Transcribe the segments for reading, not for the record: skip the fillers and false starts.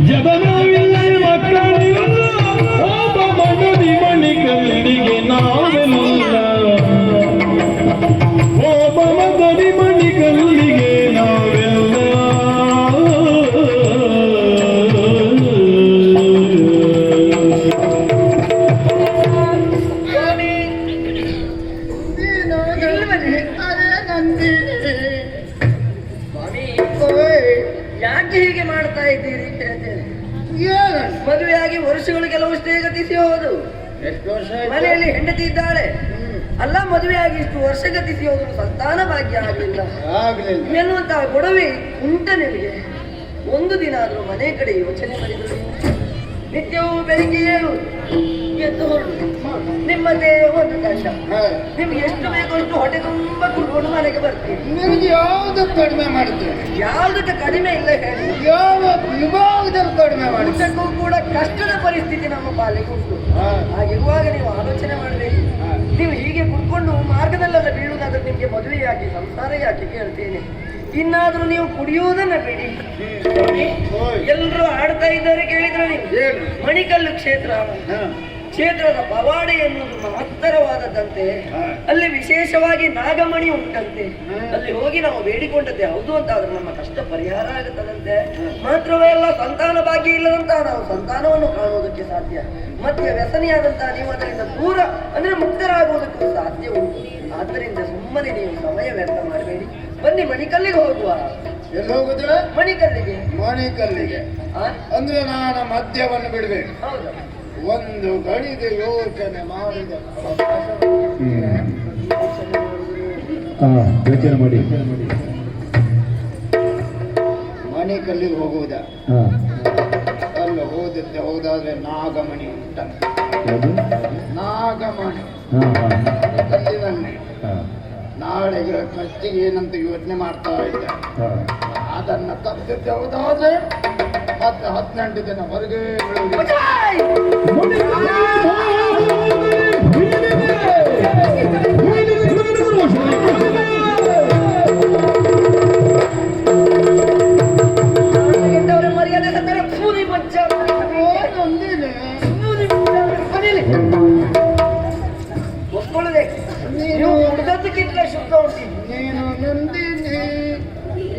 ಜಗನವಿಲ್ಲ ಮಕ್ಕಳಿಲ್ಲ ಒಬ್ಬ ಮಗದಿ ಮಣಿಕಲ್ಲಿಗೆ ನಾವೆಲ್ಲ ಒಬ್ಬ ಮಗದಿ ಮಣಿಕಲ್ಲಿಗೆ ನಾವೆಲ್ಲ ಯಾಕೆ ಹೀಗೆ ಮಾಡ್ತಾ ಇದ್ದೀರಿ ಮದುವೆಯಾಗಿ ವರ್ಷಗಳು ಕೆಲವಷ್ಟೇ ಗತಿಸಿ ಹೋದು. ಎಷ್ಟು ವರ್ಷ ಮನೆಯಲ್ಲಿ ಹೆಂಡತಿ ಇದ್ದಾಳೆ. ಅಲ್ಲ, ಮದುವೆಯಾಗಿ ಇಷ್ಟು ವರ್ಷ ಗತಿಸಿ ಹೋದ್ರು ಸಂತಾನ ಭಾಗ್ಯ ಆಗಲಿಲ್ಲ ಎನ್ನುವಂತಹ ಗೊಡವೆ ಉಂಟ ನಿಮಗೆ. ಒಂದು ದಿನ ಆದ್ರೂ ಮನೆ ಕಡೆ ಯೋಚನೆ ಮಾಡಿದ್ರು. ನಿತ್ಯವೂ ಬೆಳಿಗ್ಗೆ ಎದ್ದು ಹೊರಡು, ನಿಮ್ಮದೇ ಒಂದು ಕಷ್ಟ. ನಿಮ್ಗೆ ಎಷ್ಟು ಬೇಕೋ ಅಷ್ಟು ಹೊಟ್ಟೆ ತುಂಬಾ ಕುಡ್ಕೊಂಡು ಮನೆಗೆ ಬರ್ತೀವಿ. ನಿಮಗೆ ಯಾವ್ದಕ್ಕೆ ಕಡಿಮೆ ಮಾಡಿದ್ದೇವೆ? ಯಾವುದಕ್ಕೆ ಕಡಿಮೆ ಇಲ್ಲ ಹೇಳಿ. ಯಾವ ವಿಭಾಗದಲ್ಲಿ ಕಡಿಮೆ ಮಾಡಿ ಊಟಕ್ಕೂ ಕೂಡ ಕಷ್ಟದ ಪರಿಸ್ಥಿತಿ ನಮ್ಮ ಪಾಲಿಗೆ ಉಂಟು. ಹಾಗಿರುವಾಗ ನೀವು ಆಲೋಚನೆ ಮಾಡಬೇಕು. ನೀವು ಹೀಗೆ ಕುತ್ಕೊಂಡು ಮಾರ್ಗದಲ್ಲೆಲ್ಲ ಬೀಳುವುದಾದ್ರೆ ನಿಮ್ಗೆ ಮದುವೆ ಯಾಕೆ, ಸಂಸಾರ ಯಾಕೆ ಕೇಳ್ತೇನೆ. ಇನ್ನಾದ್ರೂ ನೀವು ಕುಡಿಯುವುದನ್ನ ಬಿಡಿ. ಎಲ್ಲರೂ ಆಡ್ತಾ ಇದ್ದಾರೆ ಕೇಳಿದ್ರೆ ನೀವು ಮಣಿಕಲ್ಲು ಕ್ಷೇತ್ರದ ಪವಾಡೆ ಎನ್ನುವುದು ಮಹತ್ತರವಾದದ್ದಂತೆ. ಅಲ್ಲಿ ವಿಶೇಷವಾಗಿ ನಾಗಮಣಿ ಉಂಟಂತೆ. ಅಲ್ಲಿ ಹೋಗಿ ನಾವು ಬೇಡಿಕೊಂಡದ್ದೇ ಹೌದು ಅಂತ ಆದ್ರೆ ನಮ್ಮ ಕಷ್ಟ ಪರಿಹಾರ ಆಗುತ್ತದಂತೆ. ಮಾತ್ರವೇ ಅಲ್ಲ, ಸಂತಾನ ಭಾಗ್ಯ ಇಲ್ಲದಂತಹ ನಾವು ಸಂತಾನವನ್ನು ಕಾಣುವುದಕ್ಕೆ ಸಾಧ್ಯ. ಮತ್ತೆ ವ್ಯಸನಿಯಾದಂತಹ ನೀವು ಅದರಿಂದ ದೂರ ಅಂದ್ರೆ ಮುಕ್ತರಾಗುವುದಕ್ಕೂ ಸಾಧ್ಯ ಉಂಟು. ಆದ್ದರಿಂದ ಸುಮ್ಮನೆ ನೀವು ಸಮಯ ವ್ಯರ್ಥ ಮಾಡಬೇಡಿ. ಬನ್ನಿ ಮಣಿಕಲ್ಲಿಗೆ ಹೋಗುವ. ಎಲ್ಲಿ ಹೋಗುದಿಲ್ಲ? ಮಣಿಕಲ್ಲಿಗೆ. ಮಣಿಕಲ್ಲಿಗೆ ಅಂದ್ರೆ ನಾನು ಮದ್ಯವನ್ನು ಬಿಡ್ಬೇಕು. ಹೌದಾ? ಒಂದು ಗಳಿಗೆ ಯೋಚನೆ ಮಾಡಿದೆ. ಯೋಚನೆ ಮಾಡಿ ಮಣಿಕಲ್ಲಿಗೆ ಹೋಗುವುದ? ಅಲ್ಲ, ಹೋದಿದ್ದೆ ಹೌದಾದ್ರೆ ನಾಗಮಣಿ ಉಂಟ. ನಾಗಮಣಿ ಕಲ್ಲಿನಲ್ಲಿ ನಾಳೆಗೆ ಖರ್ಚಿಗೆ ಏನಂತ ಯೋಚನೆ ಮಾಡ್ತಾ ಇದ್ದೆ. ಅದನ್ನ ತಪ್ಪಿದ್ದೆ ಹೌದಾದ್ರೆ ಮತ್ತೆ 18 ದಿನ ಹೊರಗೆ ಮರ್ಯಾದೆ ಒಪ್ಕೊಳ್ಳಬೇಕು. ನೀವು ಹುಡುಗದಕ್ಕಿಂತ ಶುದ್ಧ ಉಂಟು. ನೀನು ನಂದಿನಿ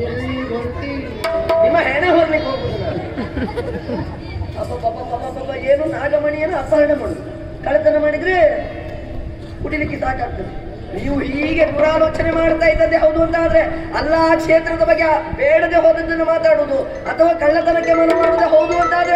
ಎಲ್ಲಿ ಹೊಂಟಿ ನಿಮ್ಮ ಹೆಣೆ ಹೊರಲಿಕ್ಕೆ ಹೋಗುದು ನಾನು. ಅಪ್ಪ ಏನು ನಾಗಮಣಿಯನ್ನು ಅಪಹರಣ ಮಾಡುದು, ಕಳ್ಳತನ ಮಾಡಿದ್ರೆ ಕುಡಿಲಿಕ್ಕೆ ಸಾಕಾಗ್ತದೆ. ನೀವು ಹೀಗೆ ದುರಾಲೋಚನೆ ಮಾಡ್ತಾ ಇದ್ದದ್ದೇ ಹೌದು ಅಂತ ಆದ್ರೆ ಅಲ್ಲ, ಆ ಕ್ಷೇತ್ರದ ಬಗ್ಗೆ ಬೇಡದೆ ಹೋದದ್ದನ್ನು ಮಾತಾಡುವುದು ಅಥವಾ ಕಳ್ಳತನಕ್ಕೆ ಮನ ಮಾಡುವುದೇ ಹೌದು ಅಂತ ಆದ್ರೆ